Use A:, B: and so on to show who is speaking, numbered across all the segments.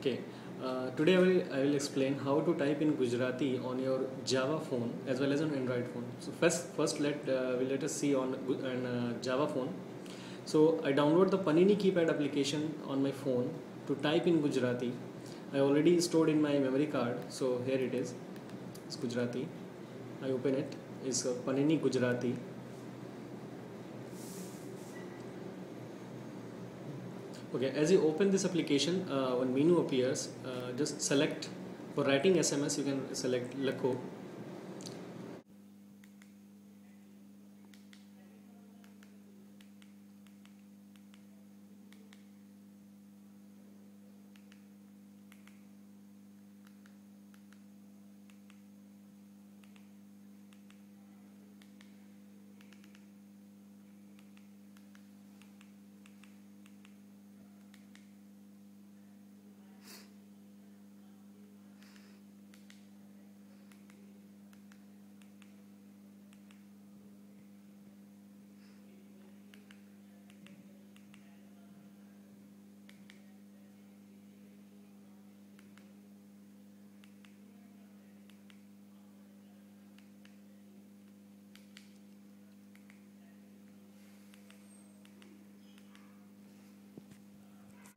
A: Okay, today I will explain how to type in Gujarati on your Java phone as well as on Android phone. So first let us see on Java phone. So I download the Panini Keypad application on my phone to type in Gujarati. I already stored in my memory card. So here it is. It's Gujarati. I open it. It's Panini Gujarati. Okay, as you open this application, one menu appears. Just select for writing SMS. You can select Lakho.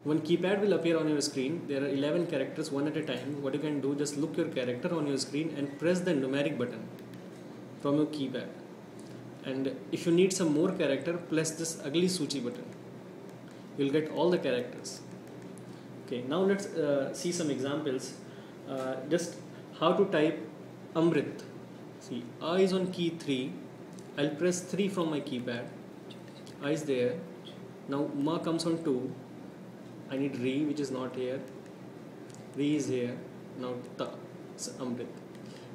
A: One keypad will appear on your screen. There are 11 characters, one at a time. What you can do, just look your character on your screen and press the numeric button from your keypad. And if you need some more character, press this ugly Suchi button. You'll get all the characters. Okay, now let's see some examples. Just how to type Amrit. See, A is on key 3. I'll press 3 from my keypad. A is there. Now Ma comes on 2. I need Re, which is not here. Re is here. Now Ta, it's Amrit.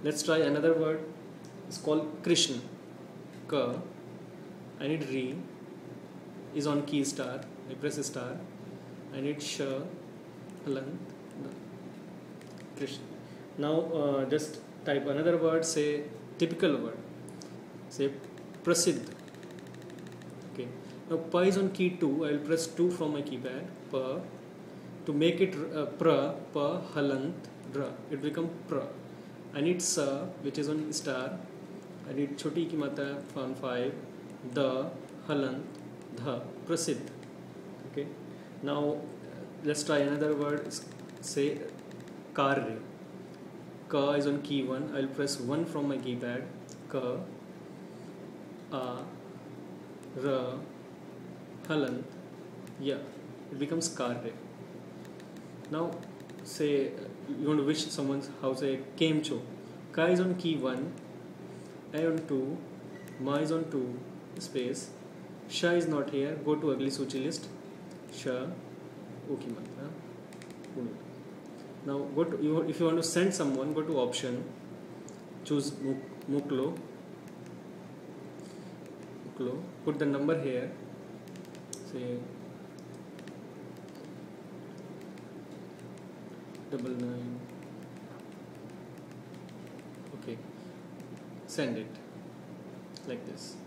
A: Let's try another word. It's called Krishna. Ka. I need Re. Is on key star. I press a star. I need Sha, Halant, Krishna. Now just type another word. Say typical word. Say Prasidh. Okay. Now Pa is on key 2. I will press 2 from my keypad. Pa. To make it pra, pa, halant, dra. It becomes pra. I need sa, which is on star. I need choti ki mata on 5. Da, halant, dha, prasidh. Okay. Now let's try another word. Say karre. Ka is on key 1. I will press 1 from my keypad. Ka, a, ra, halant, ya. It becomes karre. Now say you want to wish someone's house a kemcho. Ka is on key 1, A on 2, Ma is on 2, space. Sha is not here. Go to ugly Suchi list. Sha, Ukimata. Now go to if you want to send someone, go to option. Choose Muklo. Put the number here. Say 99. Okay, send it like this.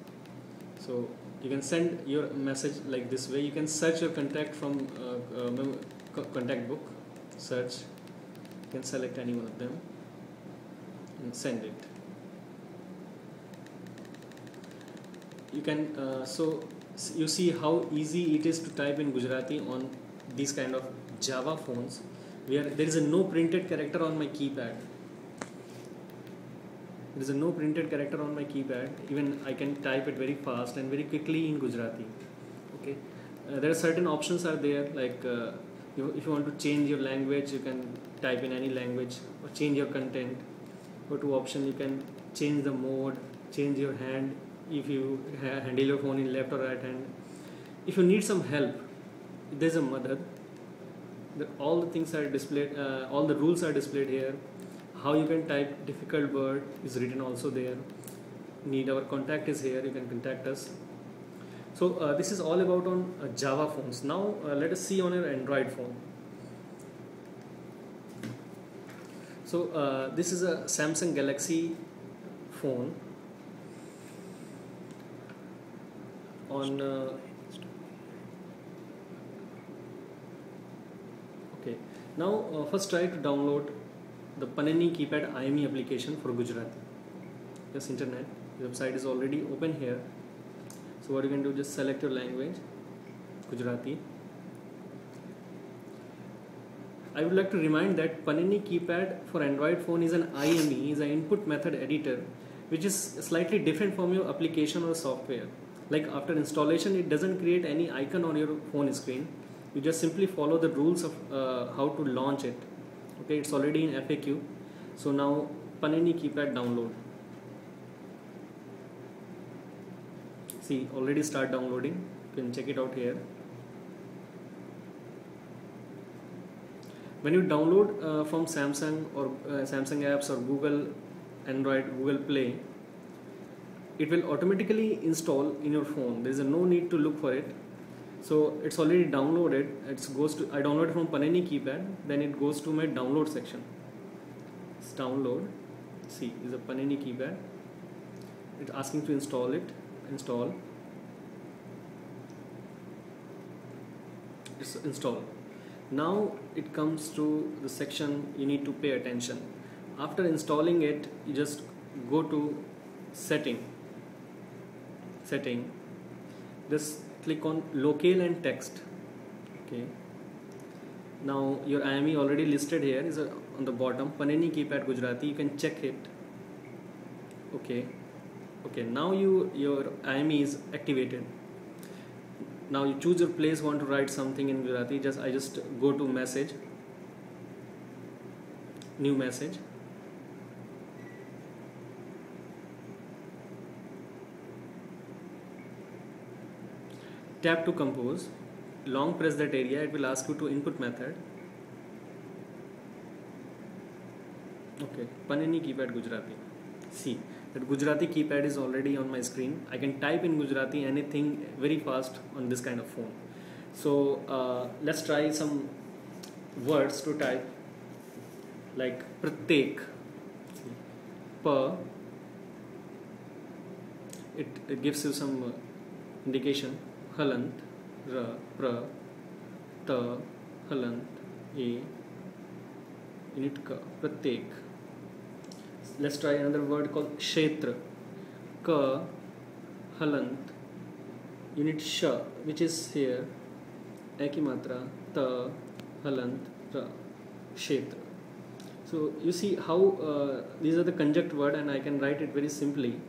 A: So you can send your message like this way. You can search your contact from contact book. Search. You can select any one of them and send it. You can so you see how easy it is to type in Gujarati on these kind of Java phones, where there is a no printed character on my keypad. There is a no printed character on my keypad. Even I can type it very fast and very quickly in Gujarati. Okay, there are certain options are there, like if you want to change your language, you can type in any language or change your content. Go to option, you can change the mode, change your hand. If you handle your phone in left or right hand. If you need some help, there is a mother. All the things are displayed, all the rules are displayed here. How you can type difficult word is written also there. Need our contact is here, you can contact us. So this is all about on Java phones. Now let us see on your Android phone. So this is a Samsung Galaxy phone. On okay, Now first try to download the Panini Keypad IME application for Gujarati. Yes, internet. The website is already open here. So what you can do, just select your language, Gujarati. I would like to remind that Panini Keypad for Android phone is an IME, is an input method editor, which is slightly different from your application or software. Like after installation, it doesn't create any icon on your phone screen. You just simply follow the rules of how to launch it. Okay, it's already in FAQ. So now Panini Keypad download. See, already start downloading. You can check it out here. When you download from Samsung or Samsung apps or Google Android, Google Play, it will automatically install in your phone. There is no need to look for it. So it's already downloaded. I downloaded from Panini Keypad. Then it goes to my download section. It's download. See, is a Panini Keypad. It's asking to install it. Install. It's installed. Now it comes to the section you need to pay attention. After installing it, you just go to setting. Just click on locale and text. Okay. Now your IME already listed here is on the bottom, Panini Keypad Gujarati. You can check it. Okay. Now your IME is activated. Now you choose your place, want to write something in Gujarati. I just go to message, new message. Tap to compose. Long press that area. It will ask you to input method. Okay, Panini Keypad Gujarati. See, that Gujarati keypad is already on my screen. I can type in Gujarati anything very fast on this kind of phone. So let's try some words to type, like pratek, pa. It gives you some indication. Halant, ra, pra, ta, halant, e, unit ka, pratek. Let's try another word called kshetra, ka, halant, unit sha, which is here, ekimatra, ta, halant, ra, kshetra. So you see how these are the conjunct word, and I can write it very simply.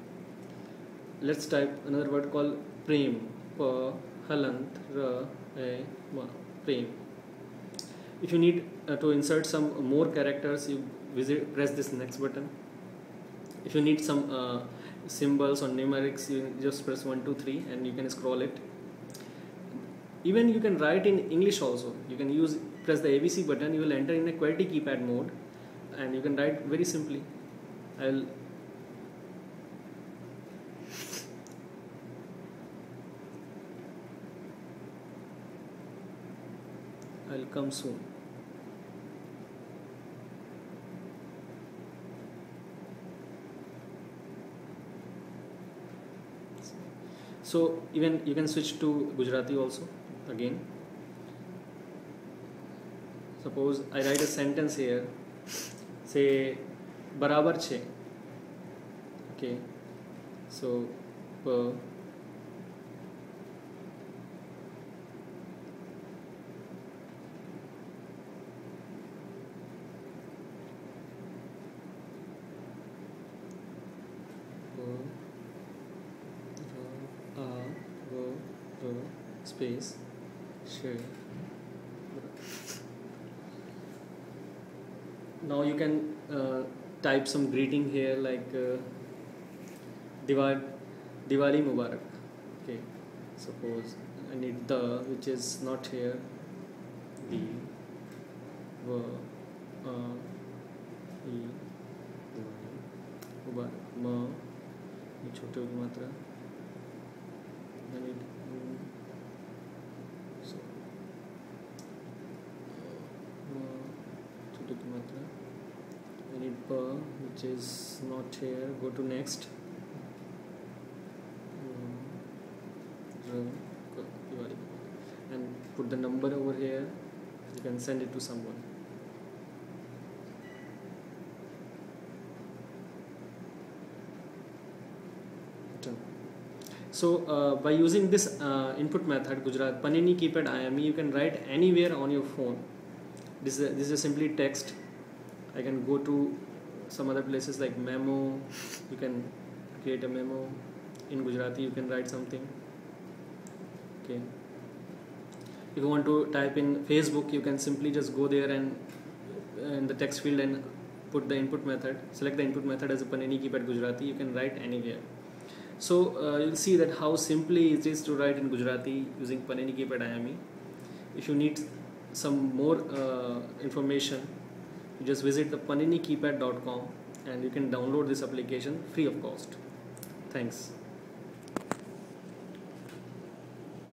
A: Let's type another word called prem, pa, halant, ra, e, ma, prem. If you need to insert some more characters, you press this next button. If you need some symbols or numerics, you just press 1, 2, 3 and you can scroll it. Even you can write in English also. You can press the ABC button, you will enter in a QWERTY keypad mode and you can write very simply. I'll come soon. So even you can switch to Gujarati also again. Suppose I write a sentence here, say barabar che. Okay, so space share. Now you can type some greeting here like Diwali Mubarak. Okay, suppose I need the, which is not here, the Mubarak ma छोटे की मात्रा I need so छोटे की मात्रा I need pa, which is not here. Go to next. And put the number over here. You can send it to someone. So by using this input method Gujarat Panini Keypad IME, you can write anywhere on your phone. This is a simply text. I can go to some other places like memo. You can create a memo in Gujarati. You can write something. Okay. If you want to type in Facebook, you can simply just go there and in the text field and put the input method. Select the input method as a Panini Keypad Gujarati. You can write anywhere. So you'll see that how simply it is to write in Gujarati using Panini Keypad IME. If you need some more information, you just visit the paninikeypad.com and you can download this application free of cost. Thanks.